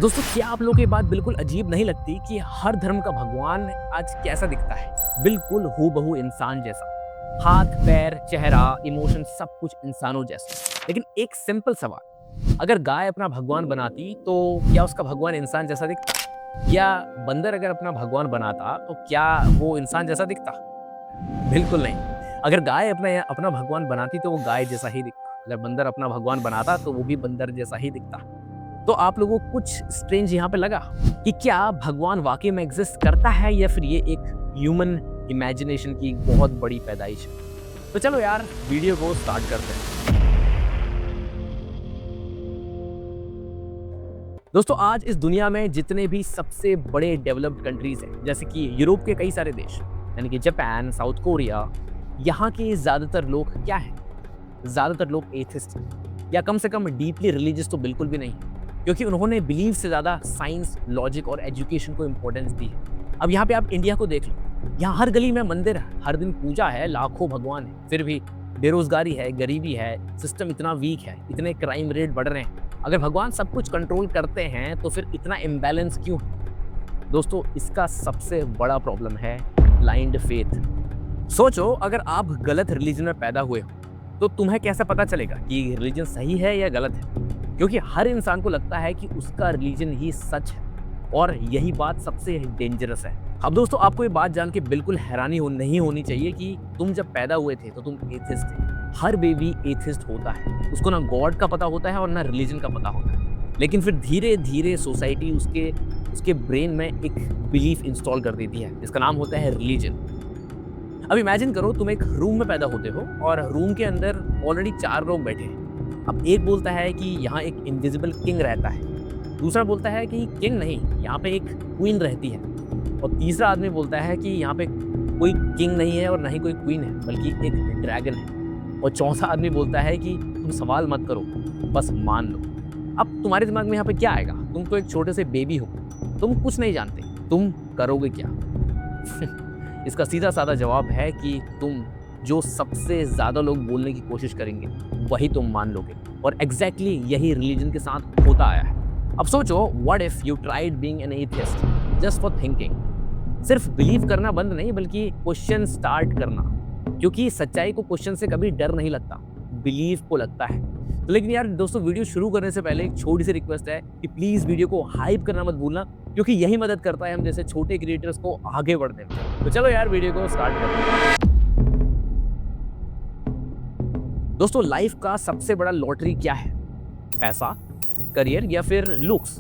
दोस्तों, क्या आप लोगों को ये बात बिल्कुल अजीब नहीं लगती कि हर धर्म का भगवान आज कैसा दिखता है? बिल्कुल हूबहू इंसान जैसा। हाथ, पैर, चेहरा, इमोशन सब कुछ इंसानों जैसा। लेकिन एक सिंपल सवाल, अगर गाय अपना भगवान बनाती तो क्या उसका भगवान इंसान जैसा दिखता? या बंदर अगर अपना भगवान बनाता तो क्या वो इंसान जैसा दिखता? बिल्कुल नहीं। अगर गाय अपना अपना भगवान बनाती तो वो गाय जैसा ही दिखता। अगर बंदर अपना भगवान बनाता तो वो भी बंदर जैसा ही दिखता। तो आप लोगों को कुछ स्ट्रेंज यहाँ पे लगा कि क्या भगवान वाकई में एग्जिस्ट करता है या फिर ये एक ह्यूमन इमेजिनेशन की बहुत बड़ी पैदाइश है? तो चलो यार, वीडियो को स्टार्ट करते हैं। दोस्तों, आज इस दुनिया में जितने भी सबसे बड़े डेवलप्ड कंट्रीज हैं, जैसे कि यूरोप के कई सारे देश, यानी कि जापान, साउथ कोरिया, यहाँ के ज्यादातर लोग क्या हैं? ज्यादातर लोग एथिस्ट हैं, या कम से कम डीपली रिलीजियस तो बिल्कुल भी नहीं, क्योंकि उन्होंने बिलीव से ज़्यादा साइंस, लॉजिक और एजुकेशन को इम्पोर्टेंस दी है। अब यहाँ पे आप इंडिया को देख लो, यहाँ हर गली में मंदिर है, हर दिन पूजा है, लाखों भगवान है, फिर भी बेरोजगारी है, गरीबी है, सिस्टम इतना वीक है, इतने क्राइम रेट बढ़ रहे हैं। अगर भगवान सब कुछ कंट्रोल करते हैं तो फिर इतना इम्बैलेंस क्यों है? दोस्तों, इसका सबसे बड़ा प्रॉब्लम है ब्लाइंड फेथ। सोचो, अगर आप गलत रिलीजन में पैदा हुए हो तो तुम्हें कैसे पता चलेगा कि रिलीजन सही है या गलत है? क्योंकि हर इंसान को लगता है कि उसका रिलीजन ही सच है, और यही बात सबसे डेंजरस है। अब दोस्तों, आपको ये बात जान के बिल्कुल हैरानी नहीं होनी चाहिए कि तुम जब पैदा हुए थे तो तुम एथिस्ट थे। हर बेबी एथिस्ट होता है, उसको ना गॉड का पता होता है और ना रिलीजन का पता होता है। लेकिन फिर धीरे धीरे सोसाइटी उसके ब्रेन में एक बिलीफ इंस्टॉल कर देती है, जिसका नाम होता है रिलीजन। अब इमेजिन करो, तुम एक रूम में पैदा होते हो और रूम के अंदर ऑलरेडी 4 लोग बैठे हैं। अब एक बोलता है कि यहाँ एक इनविजिबल किंग रहता है, दूसरा बोलता है कि किंग नहीं, यहाँ पे एक क्वीन रहती है, और तीसरा आदमी बोलता है कि यहाँ पे कोई किंग नहीं है और ना ही कोई क्वीन है, बल्कि एक ड्रैगन है, और चौथा आदमी बोलता है कि तुम सवाल मत करो, बस मान लो। अब तुम्हारे दिमाग में यहाँ पे क्या आएगा? तुम तो एक छोटे से बेबी हो, तुम कुछ नहीं जानते, तुम करोगे क्या? इसका सीधा साधा जवाब है कि तुम जो सबसे ज़्यादा लोग बोलने की कोशिश करेंगे वही तुम मान लोगे, और एग्जैक्टली यही रिलीजन के साथ होता आया है। अब सोचो, what if you tried being an atheist just for thinking? सिर्फ बिलीव करना बंद नहीं, बल्कि क्वेश्चन स्टार्ट करना, क्योंकि सच्चाई को क्वेश्चन से कभी डर नहीं लगता, बिलीव को लगता है। तो लेकिन यार दोस्तों, वीडियो शुरू करने से पहले एक छोटी सी रिक्वेस्ट है कि प्लीज़ वीडियो को हाइप करना मत भूलना, क्योंकि यही मदद करता है हम जैसे छोटे क्रिएटर्स को आगे बढ़ने में। तो चलो यार, वीडियो को स्टार्ट करते हैं। दोस्तों, लाइफ का सबसे बड़ा लॉटरी क्या है? पैसा, करियर या फिर लुक्स?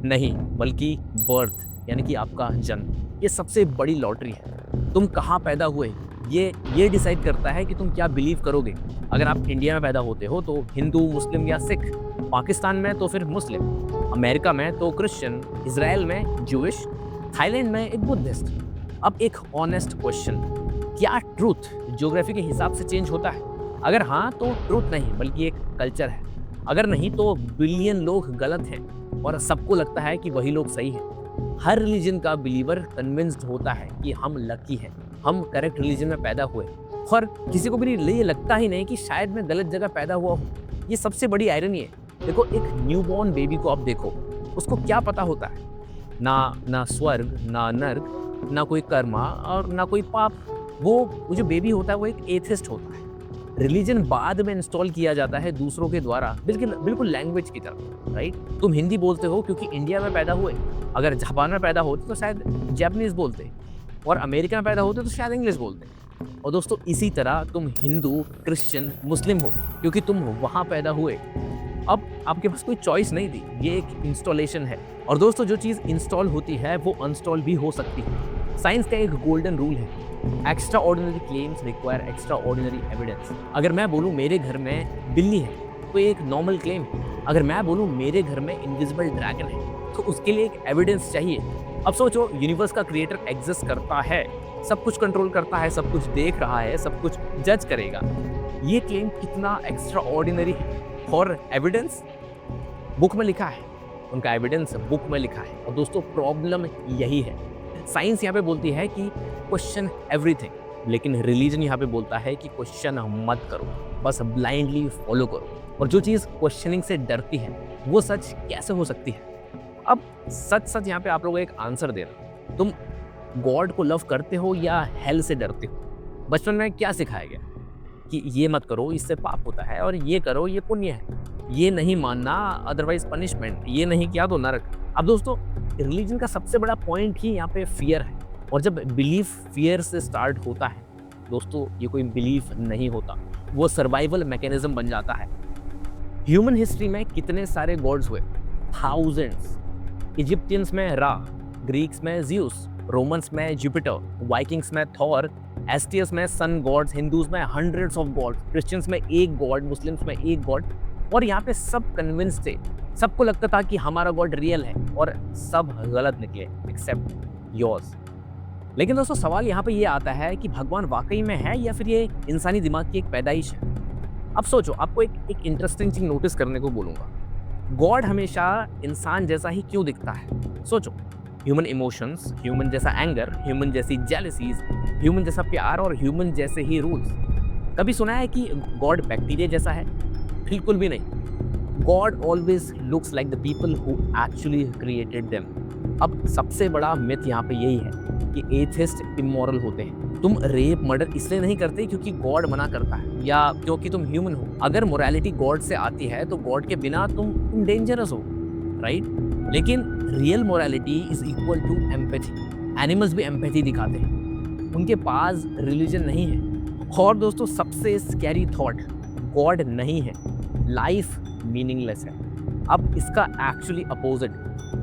नहीं, बल्कि बर्थ, यानी कि आपका जन्म। ये सबसे बड़ी लॉटरी है। तुम कहाँ पैदा हुए ये डिसाइड करता है कि तुम क्या बिलीव करोगे। अगर आप इंडिया में पैदा होते हो तो हिंदू, मुस्लिम या सिख, पाकिस्तान में तो फिर मुस्लिम, अमेरिका में तो क्रिश्चियन, इजराइल में ज्यूइश, थाईलैंड में एक बुद्धिस्ट। अब एक ऑनेस्ट क्वेश्चन, क्या ट्रूथ ज्योग्राफी के हिसाब से चेंज होता है? अगर हाँ तो ट्रूथ नहीं, बल्कि एक कल्चर है। अगर नहीं तो बिलियन लोग गलत हैं और सबको लगता है कि वही लोग सही हैं। हर रिलीजन का बिलीवर कन्विंस्ड होता है कि हम लकी हैं, हम करेक्ट रिलीजन में पैदा हुए, और किसी को भी ये लगता ही नहीं कि शायद मैं गलत जगह पैदा हुआ हूँ। ये सबसे बड़ी आयरनी है। देखो, एक न्यूबॉर्न बेबी को आप देखो, उसको क्या पता होता है? ना स्वर्ग, ना नर्क, ना कोई कर्मा और ना कोई पाप। वो जो बेबी होता है वो एक एथिस्ट होता है। रिलीजन बाद में इंस्टॉल किया जाता है दूसरों के द्वारा, बिल्कुल लैंग्वेज की तरह, राइट? तुम हिंदी बोलते हो क्योंकि इंडिया में पैदा हुए। अगर जापान में पैदा होते तो शायद जापानीज बोलते, और अमेरिका में पैदा होते तो शायद इंग्लिश बोलते। और दोस्तों, इसी तरह तुम हिंदू, क्रिश्चियन, मुस्लिम हो क्योंकि तुम वहाँ पैदा हुए। अब आपके पास कोई चॉइस नहीं थी, ये एक इंस्टॉलेशन है। और दोस्तों, जो चीज़ इंस्टॉल होती है वो अनस्टॉल भी हो सकती है। साइंस का एक गोल्डन रूल है, extra ordinary claims require extra ordinary evidence. अगर मैं बोलूँ मेरे घर में बिल्ली है तो एक नॉर्मल क्लेम है। अगर मैं बोलूँ मेरे घर में इनविजिबल ड्रैगन है तो उसके लिए एक एविडेंस चाहिए। अब सोचो, यूनिवर्स का क्रिएटर एग्जिस्ट करता है, सब कुछ कंट्रोल करता है, सब कुछ देख रहा है, सब कुछ जज करेगा। ये क्लेम कितना एक्स्ट्रा ऑर्डिनरी है। और एविडेंस बुक में लिखा है, उनका एविडेंस बुक में लिखा है। और दोस्तों, प्रॉब्लम यही है। साइंस यहाँ पे बोलती है कि क्वेश्चन एवरीथिंग, लेकिन रिलीजन यहाँ पे बोलता है कि क्वेश्चन मत करो, बस ब्लाइंडली फॉलो करो। और जो चीज़ क्वेश्चनिंग से डरती है वो सच कैसे हो सकती है? अब सच सच यहाँ पे आप लोगों को एक आंसर देना, तुम गॉड को लव करते हो या हेल से डरते हो? बचपन में क्या सिखाया गया कि ये मत करो इससे पाप होता है, और ये करो ये पुण्य है, ये नहीं मानना अदरवाइज पनिशमेंट, ये नहीं किया तो नरक। अब दोस्तों रिलीजन का सबसे बड़ा पॉइंट ही यहाँ पे फियर है, और जब बिलीफ फियर से स्टार्ट होता है दोस्तों, ये कोई बिलीफ नहीं होता, वो सर्वाइवल मैकेनिज्म बन जाता है। ह्यूमन हिस्ट्री में कितने सारे गॉड्स हुए? थाउजेंड्स। इजिप्टियंस में रा, ग्रीक्स में ज़्यूस, रोमन्स में जुपिटर, वाइकिंग्स में थॉर, एस्टियस में सन गॉड्स, हिंदूज में हंड्रेड्स ऑफ गॉड्स, क्रिश्चियंस में एक गॉड, मुस्लिम्स में एक गॉड। और यहाँ पे सब कन्विंस थे, सबको लगता था कि हमारा गॉड रियल है, और सब गलत निकले एक्सेप्ट योर्स। लेकिन दोस्तों सवाल यहाँ पे ये आता है कि भगवान वाकई में है या फिर ये इंसानी दिमाग की एक पैदाइश है? अब सोचो, आपको एक इंटरेस्टिंग चीज नोटिस करने को बोलूंगा। गॉड हमेशा इंसान जैसा ही क्यों दिखता है? सोचो, ह्यूमन इमोशंस, ह्यूमन जैसा एंगर, ह्यूमन जैसी जेलसीज, ह्यूमन जैसा प्यार और ह्यूमन जैसे ही रूल्स। कभी सुना है कि गॉड बैक्टीरिया जैसा है? बिल्कुल भी नहीं। God always looks like the people who actually created them. अब सबसे बड़ा मिथ यहाँ पे यही है कि एथिस्ट इमोरल होते हैं। तुम रेप मर्डर इसलिए नहीं करते क्योंकि गॉड मना करता है या क्योंकि तुम ह्यूमन हो। अगर मोरालिटी गॉड से आती है तो गॉड के बिना तुम डेंजरस हो, राइट? लेकिन real morality is equal to empathy. Animals भी एम्पैथी दिखाते हैं, उनके पास रिलीजन नहीं है। और दोस्तों सबसे स्कैरी थॉट, गॉड नहीं है, लाइफ मीनिंगलेस है। अब इसका एक्चुअली अपोजिट,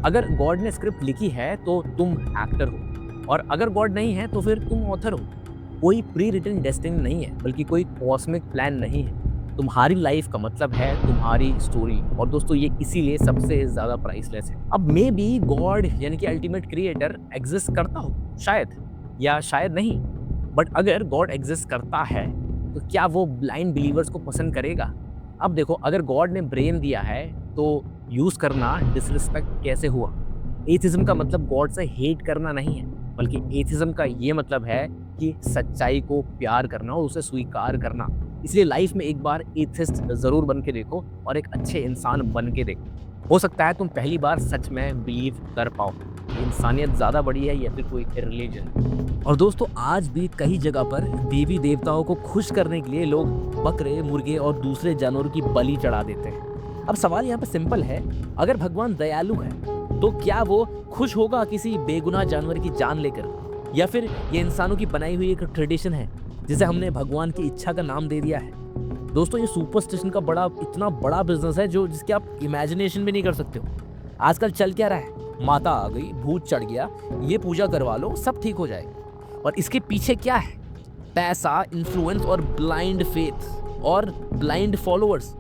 अगर गॉड ने स्क्रिप्ट लिखी है तो तुम एक्टर हो, और अगर गॉड नहीं है तो फिर तुम ऑथर हो। कोई प्री रिटन डेस्टिनी नहीं है, बल्कि कोई कॉस्मिक प्लान नहीं है। तुम्हारी लाइफ का मतलब है तुम्हारी स्टोरी, और दोस्तों ये इसीलिए सबसे ज़्यादा प्राइसलेस है। अब मे बी गॉड यानी कि अल्टीमेट क्रिएटर एग्जिस्ट करता हो, शायद या शायद नहीं, बट अगर गॉड एग्जिस्ट करता है तो क्या वो ब्लाइंड बिलीवर्स को पसंद करेगा? अब देखो, अगर गॉड ने ब्रेन दिया है तो यूज़ करना डिसरिस्पेक्ट कैसे हुआ? एथिज्म का मतलब गॉड से हेट करना नहीं है, बल्कि एथिज्म का ये मतलब है कि सच्चाई को प्यार करना और उसे स्वीकार करना। इसलिए लाइफ में एक बार एथिस्ट ज़रूर बन के देखो और एक अच्छे इंसान बन के देखो। हो सकता है तुम पहली बार सच में बिलीव कर पाओ कि इंसानियत ज़्यादा बड़ी है या फिर कोई रिलीजन। और दोस्तों आज भी कई जगह पर देवी देवताओं को खुश करने के लिए लोग बकरे, मुर्गे और दूसरे जानवरों की बलि चढ़ा देते हैं। अब सवाल यहाँ पे सिंपल है, अगर भगवान दयालु है तो क्या वो खुश होगा किसी बेगुनाह जानवर की जान लेकर, या फिर ये इंसानों की बनाई हुई एक ट्रेडिशन है जिसे हमने भगवान की इच्छा का नाम दे दिया है? दोस्तों ये सुपरस्टिशन का इतना बड़ा बिजनेस है जो जिसके आप इमेजिनेशन भी नहीं कर सकते हो। आजकल चल क्या रहा है, माता आ गई, भूत चढ़ गया, ये पूजा करवा लो सब ठीक हो जाएगा। और इसके पीछे क्या है? पैसा, इन्फ्लुएंस और ब्लाइंड फेथ और ब्लाइंड फॉलोअर्स।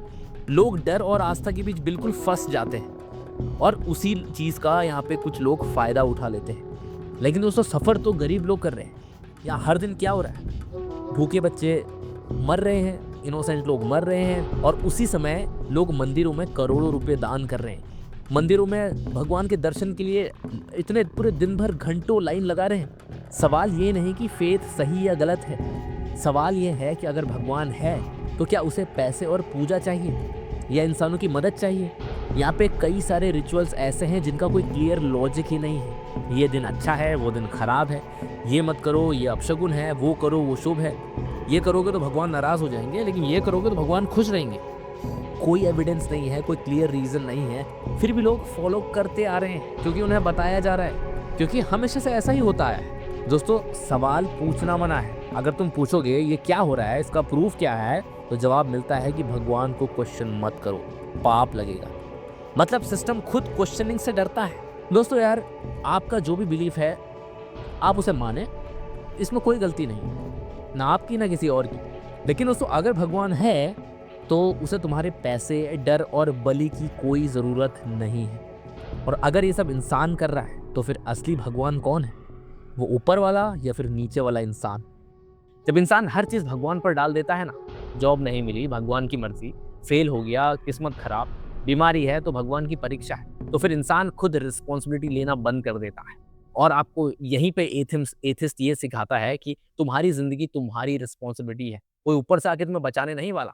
लोग डर और आस्था के बीच बिल्कुल फंस जाते हैं और उसी चीज़ का यहाँ पे कुछ लोग फ़ायदा उठा लेते हैं। लेकिन दोस्तों सफ़र तो गरीब लोग कर रहे हैं। यहाँ हर दिन क्या हो रहा है? भूखे बच्चे मर रहे हैं, इनोसेंट लोग मर रहे हैं, और उसी समय लोग मंदिरों में करोड़ों रुपए दान कर रहे हैं। मंदिरों में भगवान के दर्शन के लिए इतने पूरे दिन भर घंटों लाइन लगा रहे हैं। सवाल ये नहीं कि फेथ सही या गलत है, सवाल ये है कि अगर भगवान है तो क्या उसे पैसे और पूजा चाहिए या इंसानों की मदद चाहिए? यहाँ पे कई सारे रिचुअल्स ऐसे हैं जिनका कोई क्लियर लॉजिक ही नहीं है। ये दिन अच्छा है, वो दिन खराब है, ये मत करो, ये अपशगुन है, वो करो, वो शुभ है, ये करोगे तो भगवान नाराज़ हो जाएंगे, लेकिन ये करोगे तो भगवान खुश रहेंगे। कोई एविडेंस नहीं है, कोई क्लियर रीज़न नहीं है, फिर भी लोग फॉलो करते आ रहे हैं क्योंकि उन्हें बताया जा रहा है, क्योंकि हमेशा से ऐसा ही होता है। दोस्तों सवाल पूछना मना है। अगर तुम पूछोगे ये क्या हो रहा है, इसका प्रूफ क्या है, तो जवाब मिलता है कि भगवान को क्वेश्चन मत करो, पाप लगेगा। मतलब सिस्टम खुद क्वेश्चनिंग से डरता है। दोस्तों यार आपका जो भी बिलीफ है आप उसे माने, इसमें कोई गलती नहीं, ना आपकी ना किसी और की। लेकिन दोस्तों अगर भगवान है तो उसे तुम्हारे पैसे, डर और बलि की कोई ज़रूरत नहीं है। और अगर ये सब इंसान कर रहा है तो फिर असली भगवान कौन है? वो ऊपर वाला या फिर नीचे वाला इंसान? जब इंसान हर चीज़ भगवान पर डाल देता है ना, जॉब नहीं मिली भगवान की मर्जी, फेल हो गया किस्मत खराब, बीमारी है तो भगवान की परीक्षा है, तो फिर इंसान खुद रिस्पॉन्सिबिलिटी लेना बंद कर देता है। और आपको यहीं पे एथिस्ट ये सिखाता है कि तुम्हारी ज़िंदगी तुम्हारी रिस्पॉन्सिबिलिटी है, कोई ऊपर से आके तुम्हें बचाने नहीं वाला।